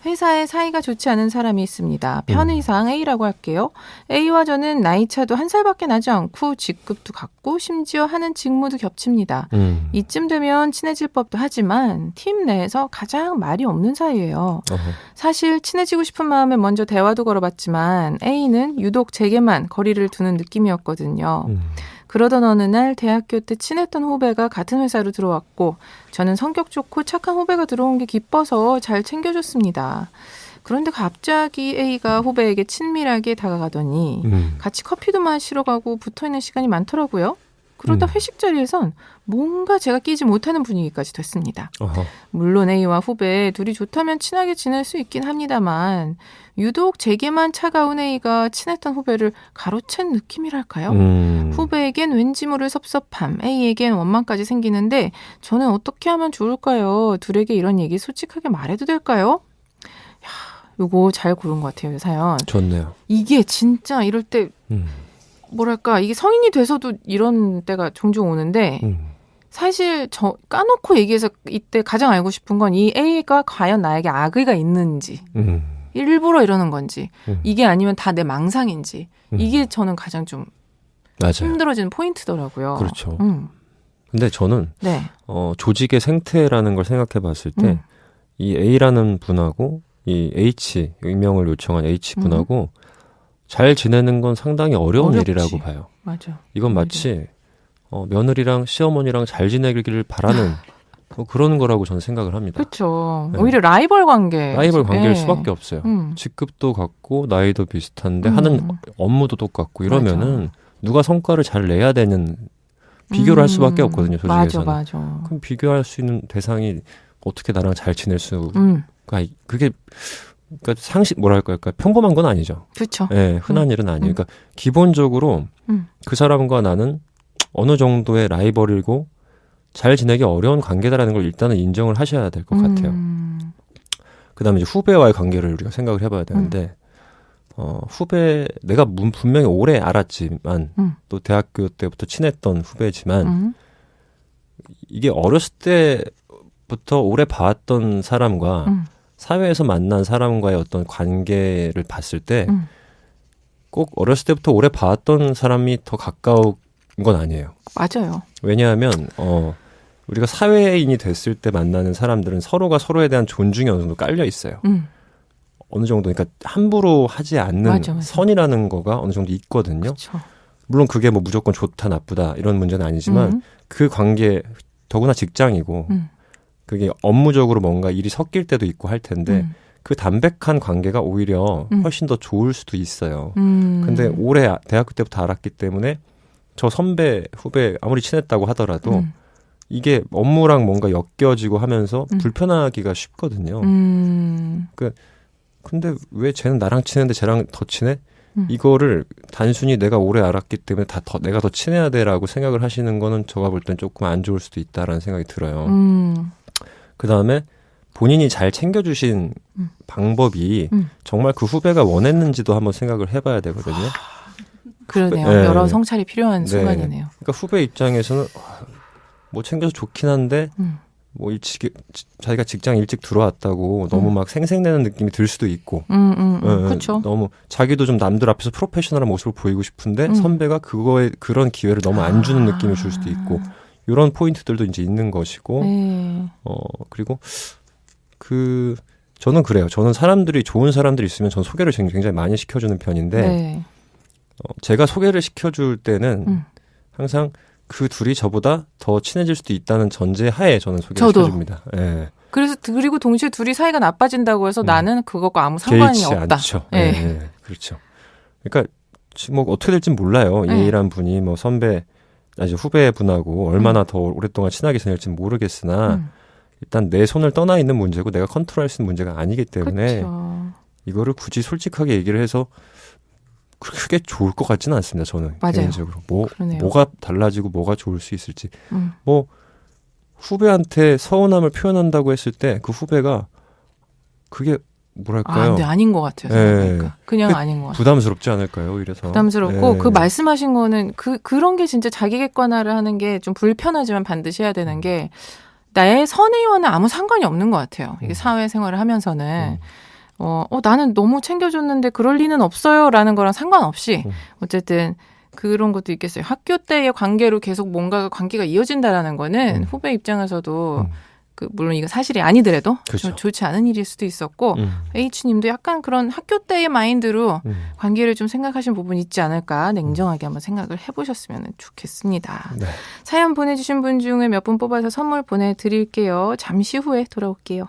회사에 사이가 좋지 않은 사람이 있습니다. 편의상 A라고 할게요. A와 저는 나이차도 1살밖에 나지 않고 직급도 같고 심지어 하는 직무도 겹칩니다. 이쯤 되면 친해질 법도 하지만 팀 내에서 가장 말이 없는 사이예요. 사실 친해지고 싶은 마음에 먼저 대화도 걸어봤지만 A는 유독 제게만 거리를 두는 느낌이었거든요. 그러던 어느 날 대학교 때 친했던 후배가 같은 회사로 들어왔고 저는 성격 좋고 착한 후배가 들어온 게 기뻐서 잘 챙겨줬습니다. 그런데 갑자기 A가 후배에게 친밀하게 다가가더니 같이 커피도 마시러 가고 붙어있는 시간이 많더라고요. 그러다 회식 자리에선 뭔가 제가 끼지 못하는 분위기까지 됐습니다. 물론 A와 후배 둘이 좋다면 친하게 지낼 수 있긴 합니다만 유독 제게만 차가운 A가 친했던 후배를 가로챈 느낌이랄까요? 후배에겐 왠지 모를 섭섭함, A에겐 원망까지 생기는데 저는 어떻게 하면 좋을까요? 둘에게 이런 얘기 솔직하게 말해도 될까요? 요거 잘 고른 것 같아요, 사연. 좋네요. 이게 진짜 이럴 때 뭐랄까 이게 성인이 돼서도 이런 때가 종종 오는데 사실 저 까놓고 얘기해서 이때 가장 알고 싶은 건 이 A가 과연 나에게 악의가 있는지 일부러 이러는 건지 이게 아니면 다 내 망상인지 이게 저는 가장 좀 맞아요. 힘들어지는 포인트더라고요. 그렇죠. 근데 저는 네. 조직의 생태라는 걸 생각해 봤을 때 이 A라는 분하고 이 H, 익명을 요청한 H분하고 잘 지내는 건 상당히 어려운 어렵지. 일이라고 봐요. 맞아. 이건 마치 며느리랑 시어머니랑 잘 지내기를 바라는 그런 거라고 저는 생각을 합니다. 그렇죠. 네. 오히려 라이벌 관계. 라이벌 관계일 네. 수밖에 없어요. 직급도 같고 나이도 비슷한데 하는 업무도 똑같고 이러면은 맞아. 누가 누가 성과를 잘 내야 되는 비교를 할 수밖에 없거든요. 조직에서는. 맞아. 그럼 비교할 수 있는 대상이 어떻게 나랑 잘 지낼 수가 그게 그러니까 상식 뭐랄까요? 그러니까 평범한 건 아니죠. 그렇죠. 네, 흔한 일은 아니에요. 그러니까 기본적으로 그 사람과 나는 어느 정도의 라이벌이고 잘 지내기 어려운 관계다라는 걸 일단은 인정을 하셔야 될 것 같아요. 그다음에 이제 후배와의 관계를 우리가 생각을 해봐야 되는데 후배 내가 분명히 오래 알았지만 또 대학교 때부터 친했던 후배지만 이게 어렸을 때부터 오래 봐왔던 사람과 사회에서 만난 사람과의 어떤 관계를 봤을 때 꼭 어렸을 때부터 오래 봐왔던 사람이 더 가까운 건 아니에요. 맞아요. 왜냐하면 우리가 사회인이 됐을 때 만나는 사람들은 서로가 서로에 대한 존중이 어느 정도 깔려 있어요. 어느 정도 그러니까 함부로 하지 않는 맞아. 선이라는 거가 어느 정도 있거든요. 그쵸. 물론 그게 뭐 무조건 좋다 나쁘다 이런 문제는 아니지만 그 관계 더구나 직장이고 그게 업무적으로 뭔가 일이 섞일 때도 있고 할 텐데 그 담백한 관계가 오히려 훨씬 더 좋을 수도 있어요. 근데 오래 대학교 때부터 알았기 때문에 저 선배, 후배 아무리 친했다고 하더라도 이게 업무랑 뭔가 엮여지고 하면서 불편하기가 쉽거든요. 근데 왜 쟤는 나랑 친했는데 쟤랑 더 친해? 이거를 단순히 내가 오래 알았기 때문에 내가 더 친해야 돼라고 생각을 하시는 거는 제가 볼 땐 조금 안 좋을 수도 있다라는 생각이 들어요. 그 다음에 본인이 잘 챙겨주신 방법이 정말 그 후배가 원했는지도 한번 생각을 해봐야 되거든요. 그러네요. 네. 여러 성찰이 필요한 네. 순간이네요. 그러니까 후배 입장에서는 뭐 챙겨서 좋긴 한데 뭐 자기가 직장 일찍 들어왔다고 너무 막 생색내는 느낌이 들 수도 있고 그렇죠. 너무 자기도 좀 남들 앞에서 프로페셔널한 모습을 보이고 싶은데 선배가 그런 기회를 너무 안 주는 느낌을 줄 수도 있고 이런 포인트들도 이제 있는 것이고 그리고 저는 그래요. 저는 좋은 사람들이 있으면 전 소개를 굉장히 많이 시켜주는 편인데 네. 제가 소개를 시켜줄 때는 항상 그 둘이 저보다 더 친해질 수도 있다는 전제 하에 저는 소개를 시켜줍니다. 네. 그리고 동시에 둘이 사이가 나빠진다고 해서 나는 그것과 아무 상관이 개의치 없다. 않죠. 네. 그렇죠. 그러니까 뭐 어떻게 될지 몰라요. A라는 분이 뭐 후배분하고 얼마나 더 오랫동안 친하게 지낼지 모르겠으나 일단 내 손을 떠나 있는 문제고 내가 컨트롤할 수 있는 문제가 아니기 때문에 이거를 굳이 솔직하게 얘기를 해서 크게 좋을 것 같지는 않습니다. 저는 맞아요. 개인적으로 그러네요. 뭐가 달라지고 뭐가 좋을 수 있을지 뭐 후배한테 서운함을 표현한다고 했을 때 그 후배가 그게 뭐랄까요? 근데 아닌 것 같아요. 생각해보니까. 그냥 아닌 것 같아요. 부담스럽지 않을까요? 오히려서 부담스럽고 그 말씀하신 거는 그런 게 진짜 자기 객관화를 하는 게 좀 불편하지만 반드시 해야 되는 게 나의 선의와는 아무 상관이 없는 것 같아요. 이게 사회생활을 하면서는 나는 너무 챙겨줬는데 그럴 리는 없어요라는 거랑 상관없이 어쨌든 그런 것도 있겠어요. 학교 때의 관계로 계속 뭔가 관계가 이어진다라는 거는 후배 입장에서도 물론 이거 사실이 아니더라도 그렇죠. 좋지 않은 일일 수도 있었고 H님도 약간 그런 학교 때의 마인드로 관계를 좀 생각하신 부분이 있지 않을까 냉정하게 한번 생각을 해보셨으면 좋겠습니다. 네. 사연 보내주신 분 중에 몇 분 뽑아서 선물 보내드릴게요. 잠시 후에 돌아올게요.